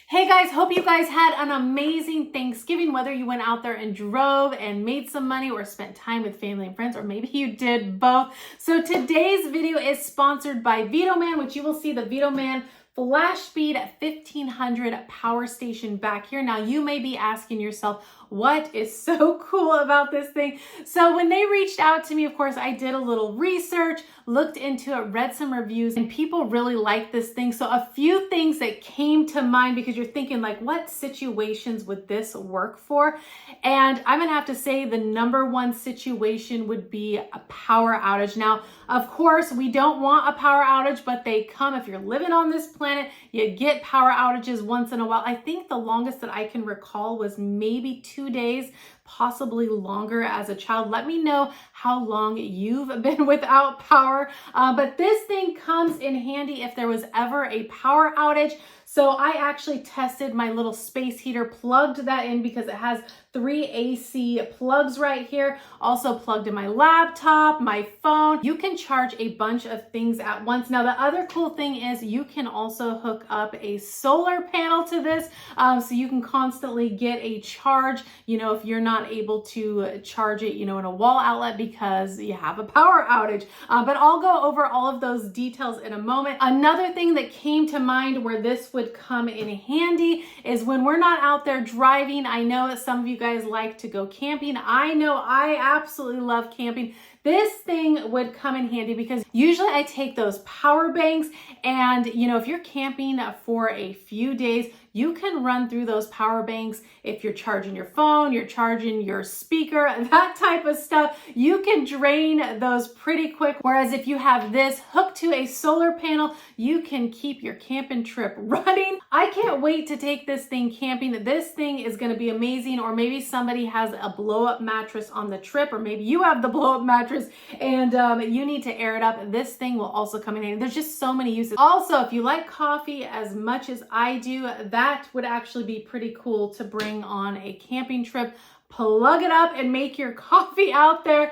Hey guys, hope you guys had an amazing Thanksgiving, whether you went out there and drove and made some money or spent time with family and friends, or maybe you did both. So today's video is sponsored by VTOMAN, which you will see the VTOMAN FlashSpeed 1500 power station back here. Now you may be asking yourself, what is so cool about this thing? So when they reached out to me, of course, I did a little research, looked into it, read some reviews, and people really like this thing. So a few things that came to mind, because you're thinking like, what situations would this work for? And I'm gonna have to say the number one situation would be a power outage. Now, of course, we don't want a power outage, but they come. If you're living on this planet, you get power outages once in a while. I think the longest that I can recall was maybe 2 days, possibly longer as a child. Let me know how long you've been without power. But this thing comes in handy if there was ever a power outage. So I actually tested my little space heater, plugged that in because it has 3 AC plugs right here. Also plugged in my laptop, my phone. You can charge a bunch of things at once. Now, the other cool thing is you can also hook up a solar panel to this. So you can constantly get a charge, if you're not able to charge it, in a wall outlet because you have a power outage. But I'll go over all of those details in a moment. Another thing that came to mind where this would come in handy is when we're not out there driving. I know that some of you guys like to go camping. I know I absolutely love camping. This thing would come in handy because usually I take those power banks and, if you're camping for a few days, you can run through those power banks. If you're charging your phone, you're charging your speaker, that type of stuff, you can drain those pretty quick. Whereas if you have this hooked to a solar panel, you can keep your camping trip running. I can't wait to take this thing camping. This thing is going to be amazing. Or maybe somebody has a blow-up mattress on the trip, or maybe you have the blow-up mattress and you need to air it up. This thing will also come in handy. There's just so many uses. Also, if you like coffee as much as I do, that would actually be pretty cool to bring on a camping trip. Plug it up and make your coffee out there.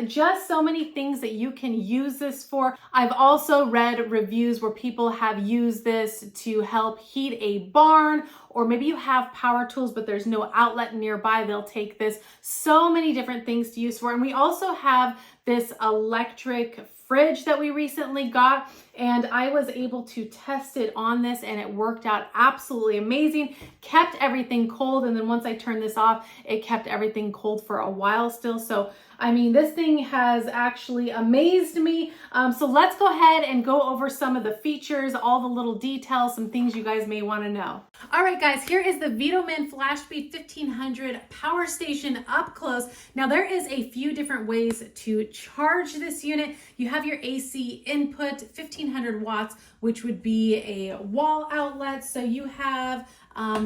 Just so many things that you can use this for. I've also read reviews where people have used this to help heat a barn, or maybe you have power tools, but there's no outlet nearby. They'll take this. So many different things to use for. And we also have this electric fridge that we recently got, and I was able to test it on this and it worked out absolutely amazing. Kept everything cold, and then once I turned this off, it kept everything cold for a while still. So this thing has actually amazed me. So let's go ahead and go over some of the features, all the little details, some things you guys may want to know. All right, guys, here is the VTOMAN FlashSpeed 1500 power station up close. Now, there is a few different ways to charge this unit. You have your AC input, 1500 watts, which would be a wall outlet. So you have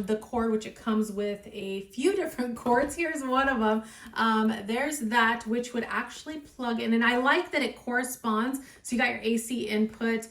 the cord, which it comes with a few different cords. Here's one of them. There's that, which would actually plug in. And I like that it corresponds. So you got your AC input,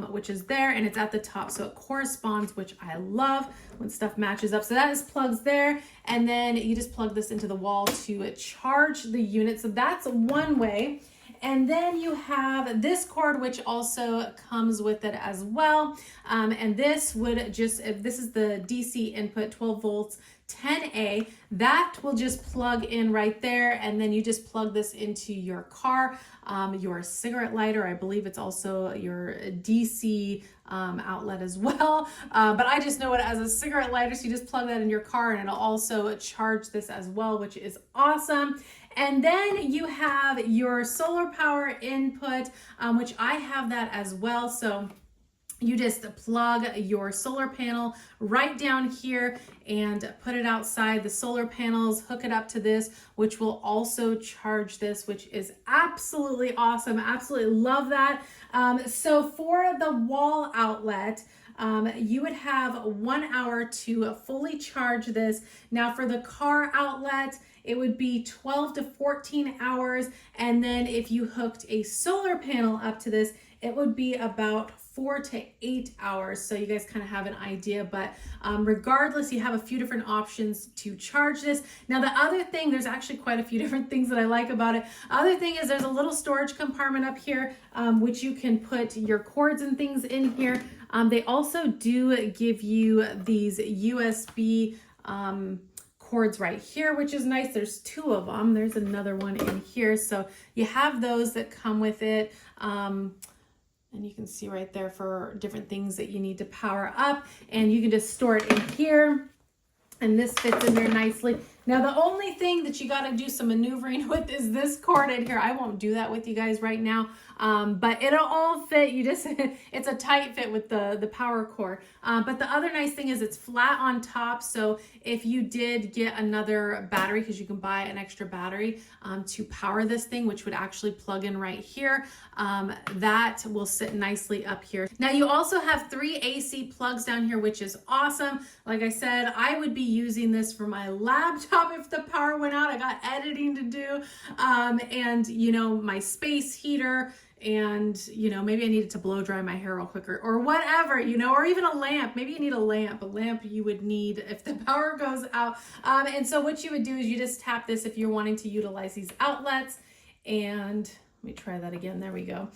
which is there, and it's at the top. So it corresponds, which I love when stuff matches up. So that is plugs there. And then you just plug this into the wall to charge the unit. So that's one way. And then you have this cord, which also comes with it as well. And this would just, if this is the DC input, 12 volts, 10A, that will just plug in right there. And then you just plug this into your car, your cigarette lighter. I believe it's also your DC outlet as well. But I just know it as a cigarette lighter. So you just plug that in your car and it'll also charge this as well, which is awesome. And then you have your solar power input, which I have that as well. So you just plug your solar panel right down here and put it outside. The solar panels hook it up to this, which will also charge this, which is absolutely awesome. Absolutely love that. So for the wall outlet, you would have 1 hour to fully charge this. Now for the car outlet, it would be 12 to 14 hours. And then if you hooked a solar panel up to this, it would be about 4 to 8 hours. So you guys kind of have an idea, but regardless, you have a few different options to charge this. Now, the other thing, there's actually quite a few different things that I like about it. Other thing is there's a little storage compartment up here, which you can put your cords and things in here. They also do give you these USB cords right here, which is nice. There's 2 of them. There's another one in here. So you have those that come with it. And you can see right there for different things that you need to power up, and you can just store it in here. And this fits in there nicely. Now, the only thing that you got to do some maneuvering with is this cord in here. I won't do that with you guys right now, but it'll all fit. You just, it's a tight fit with the power cord. But the other nice thing is it's flat on top. So if you did get another battery, because you can buy an extra battery to power this thing, which would actually plug in right here, that will sit nicely up here. Now, you also have 3 AC plugs down here, which is awesome. Like I said, I would be using this for my laptop if the power went out. I got editing to do, and you know, my space heater, and you know, maybe I needed to blow dry my hair real quicker or whatever, you know, or even a lamp. Maybe you need a lamp you would need if the power goes out. And so what you would do is you just tap this if you're wanting to utilize these outlets. And let me try that again. There we go.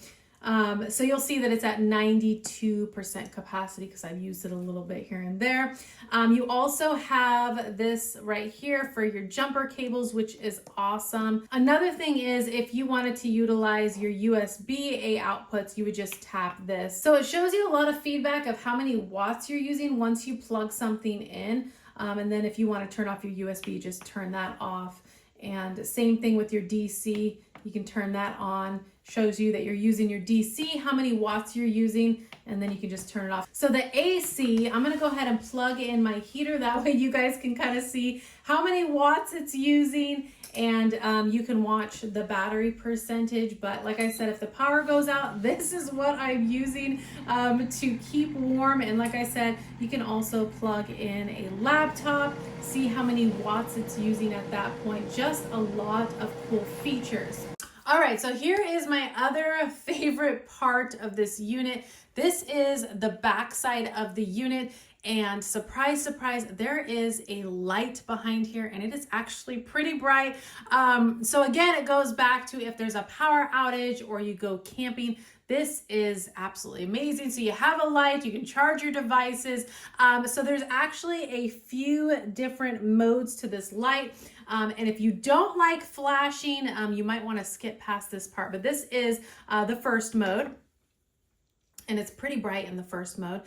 So you'll see that it's at 92% capacity because I've used it a little bit here and there. You also have this right here for your jumper cables, which is awesome. Another thing is if you wanted to utilize your USB-A outputs, you would just tap this. So it shows you a lot of feedback of how many watts you're using once you plug something in. And then if you want to turn off your USB, just turn that off. And same thing with your DC, you can turn that on. Shows you that you're using your DC, how many watts you're using, and then you can just turn it off. So the AC, I'm gonna go ahead and plug in my heater. That way you guys can kind of see how many watts it's using, and you can watch the battery percentage. But like I said, if the power goes out, this is what I'm using to keep warm. And like I said, you can also plug in a laptop, see how many watts it's using at that point. Just a lot of cool features. All right, so here is my other favorite part of this unit. This is the back side of the unit, and surprise, surprise, there is a light behind here, and it is actually pretty bright. So again, it goes back to if there's a power outage or you go camping, this is absolutely amazing. So you have a light, you can charge your devices. So there's actually a few different modes to this light. And if you don't like flashing, you might want to skip past this part, but this is the first mode. And it's pretty bright in the first mode.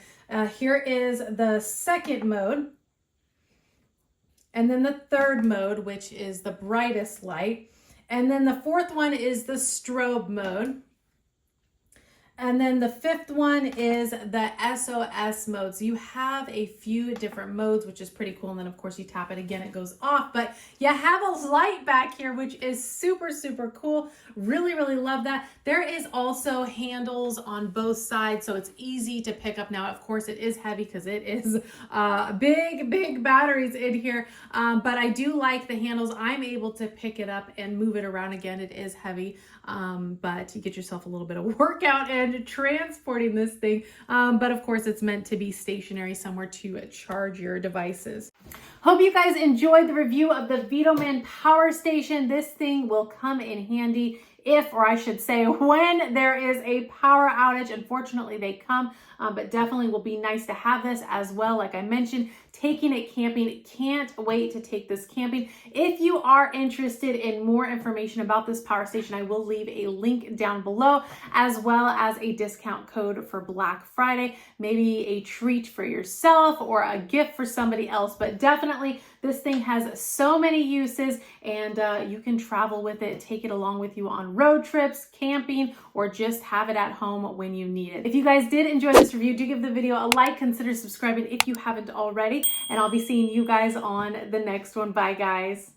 Here is the second mode. And then the third mode, which is the brightest light. And then the fourth one is the strobe mode. And then the fifth one is the SOS mode. So you have a few different modes, which is pretty cool. And then of course you tap it again, it goes off. But you have a light back here, which is super, super cool. Really, really love that. There is also handles on both sides, so it's easy to pick up. Now, of course, it is heavy because it is big, big batteries in here. But I do like the handles. I'm able to pick it up and move it around again. It is heavy, but you get yourself a little bit of workout and transporting this thing. But of course, it's meant to be stationary somewhere to charge your devices. Hope you guys enjoyed the review of the VTOMAN Power Station. This thing will come in handy if, or I should say, when there is a power outage. Unfortunately, they come, but definitely will be nice to have this as well. Like I mentioned, taking it camping, can't wait to take this camping. If you are interested in more information about this power station, I will leave a link down below, as well as a discount code for Black Friday, maybe a treat for yourself or a gift for somebody else. But definitely, this thing has so many uses, and you can travel with it, take it along with you on road trips, camping, or just have it at home when you need it. If you guys did enjoy this review, do give the video a like, consider subscribing if you haven't already, and I'll be seeing you guys on the next one. Bye, guys.